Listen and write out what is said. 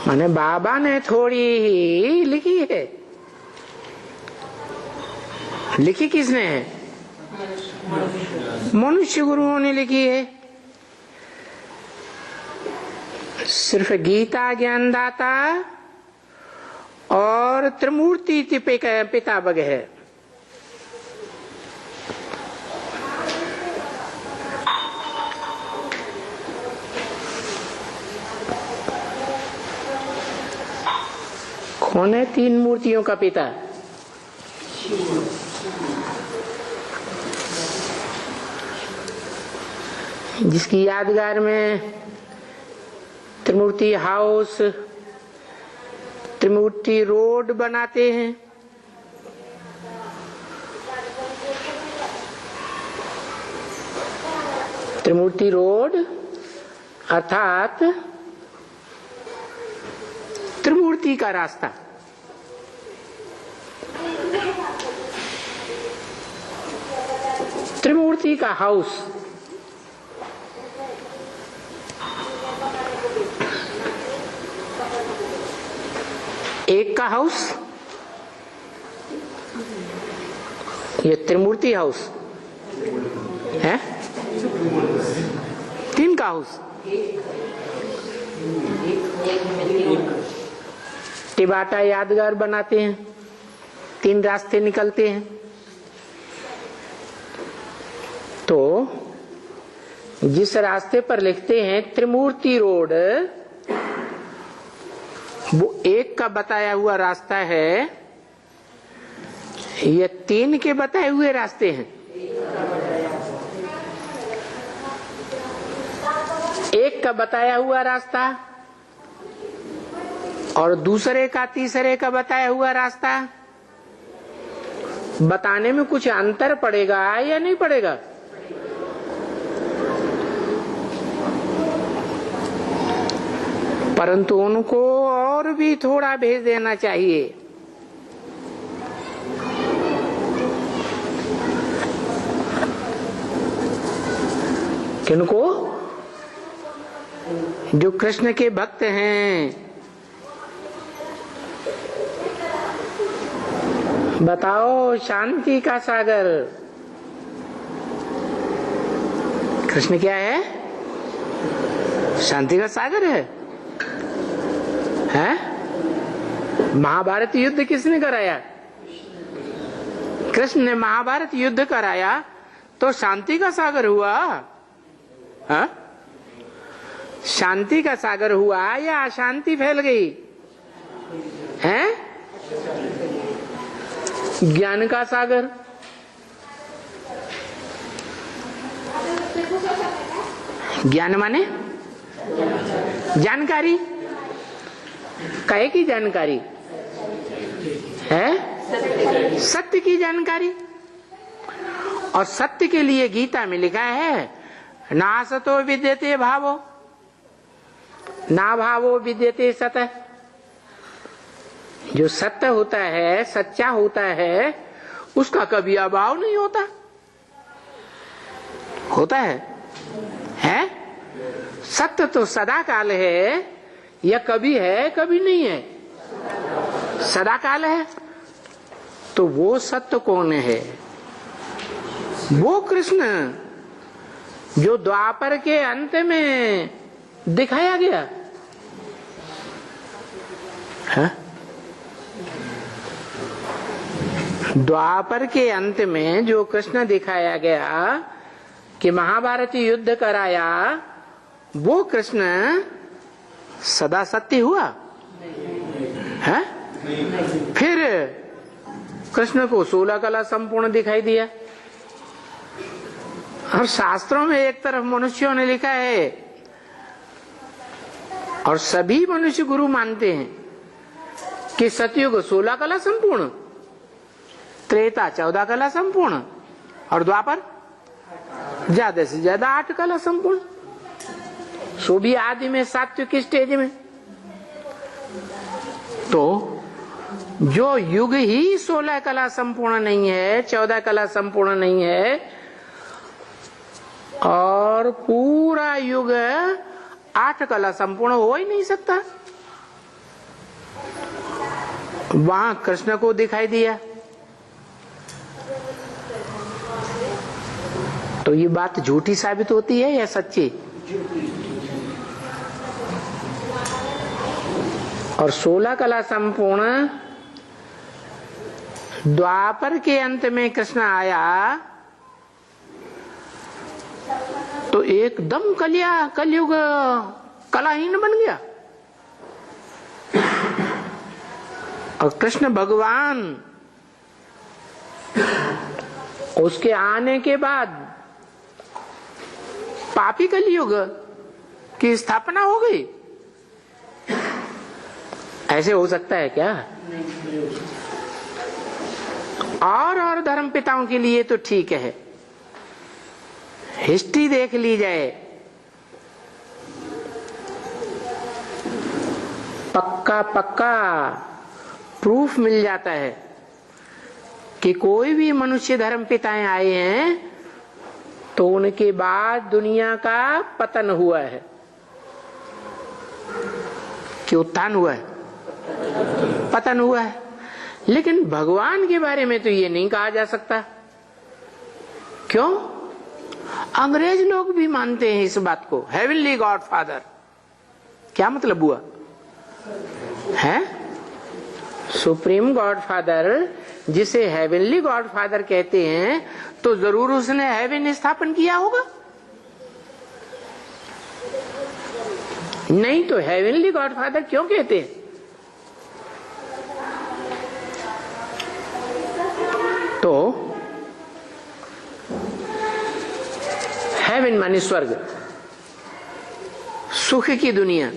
माने बाबा ने थोड़ी ही लिखी है। लिखी किसने है? मनुष्य गुरुओं ने लिखी है। सिर्फ गीता ज्ञानदाता और त्रिमूर्ति पितामह है। कौन है तीन मूर्तियों का पिता? जिसकी यादगार में त्रिमूर्ति हाउस, त्रिमूर्ति रोड बनाते हैं। त्रिमूर्ति रोड अर्थात त्रिमूर्ति का रास्ता। त्रिमूर्ति का हाउस। एक का हाउस, ये त्रिमूर्ति हाउस है। तीन का हाउस, टिबाटा यादगार बनाते हैं, तीन रास्ते निकलते हैं। तो जिस रास्ते पर लिखते हैं त्रिमूर्ति रोड, वो एक का बताया हुआ रास्ता है, ये तीन के बताए हुए रास्ते हैं। एक का बताया हुआ रास्ता और दूसरे का तीसरे का बताया हुआ रास्ता, बताने में कुछ अंतर पड़ेगा या नहीं पड़ेगा? परंतु उनको और भी थोड़ा भेज देना चाहिए। किनको? जो कृष्ण के भक्त हैं। बताओ, शांति का सागर कृष्ण क्या है? शांति का सागर है। महाभारत युद्ध किसने कराया? कृष्ण ने महाभारत युद्ध कराया तो शांति का सागर हुआ। शांति का सागर हुआ या अशांति फैल गई? ज्ञान का सागर। ज्ञान माने जानकारी, काहे की जानकारी है? सत्य की जानकारी। और सत्य के लिए गीता में लिखा है, नासतो विद्यते भावो ना भावो विद्यते सतः। जो सत्य होता है, सच्चा होता है, उसका कभी अभाव नहीं होता। होता है? सत्य तो सदा काल है, या कभी है कभी नहीं है, सदा काल है। तो वो सत्य कौन है? वो कृष्ण जो द्वापर के अंत में दिखाया गया है। द्वापर के अंत में जो कृष्ण दिखाया गया कि महाभारत युद्ध कराया, वो कृष्ण सदा सत्य हुआ है? फिर कृष्ण को 16 कला संपूर्ण दिखाई दिया। और शास्त्रों में एक तरफ मनुष्यों ने लिखा है, और सभी मनुष्य गुरु मानते हैं कि सतयुग 16 कला संपूर्ण, त्रेता 14 कला संपूर्ण, और द्वापर ज्यादा से ज्यादा 8 कला संपूर्ण। सो भी आदि में, सात्विक स्टेज में। तो जो युग ही 16 कला संपूर्ण नहीं है, 14 कला संपूर्ण नहीं है, और पूरा युग 8 कला संपूर्ण हो ही नहीं सकता। वहां कृष्ण को दिखाई दिया। तो ये बात झूठी साबित होती है या सच्ची? और 16 कला संपूर्ण द्वापर के अंत में कृष्ण आया तो एकदम कलयुग कलाहीन बन गया। और कृष्ण भगवान उसके आने के बाद पापी कलयुग की स्थापना हो गई। ऐसे हो सकता है क्या? और धर्म पिताओं के लिए तो ठीक है, हिस्ट्री देख ली जाए, पक्का प्रूफ मिल जाता है कि कोई भी मनुष्य धर्म पिताएं आए हैं तो उनके बाद दुनिया का पतन हुआ है कि उत्थान हुआ है, पतन हुआ है। लेकिन भगवान के बारे में तो ये नहीं कहा जा सकता। क्यों? अंग्रेज लोग भी मानते हैं इस बात को, हेवनली गॉड फादर। क्या मतलब हुआ है? सुप्रीम गॉड फादर जिसे हेवनली गॉड फादर कहते हैं तो जरूर उसने हेवन स्थापन किया होगा, नहीं तो हेवनली गॉड फादर क्यों कहते हैं? तो हेवन माने स्वर्ग, सुख की दुनिया।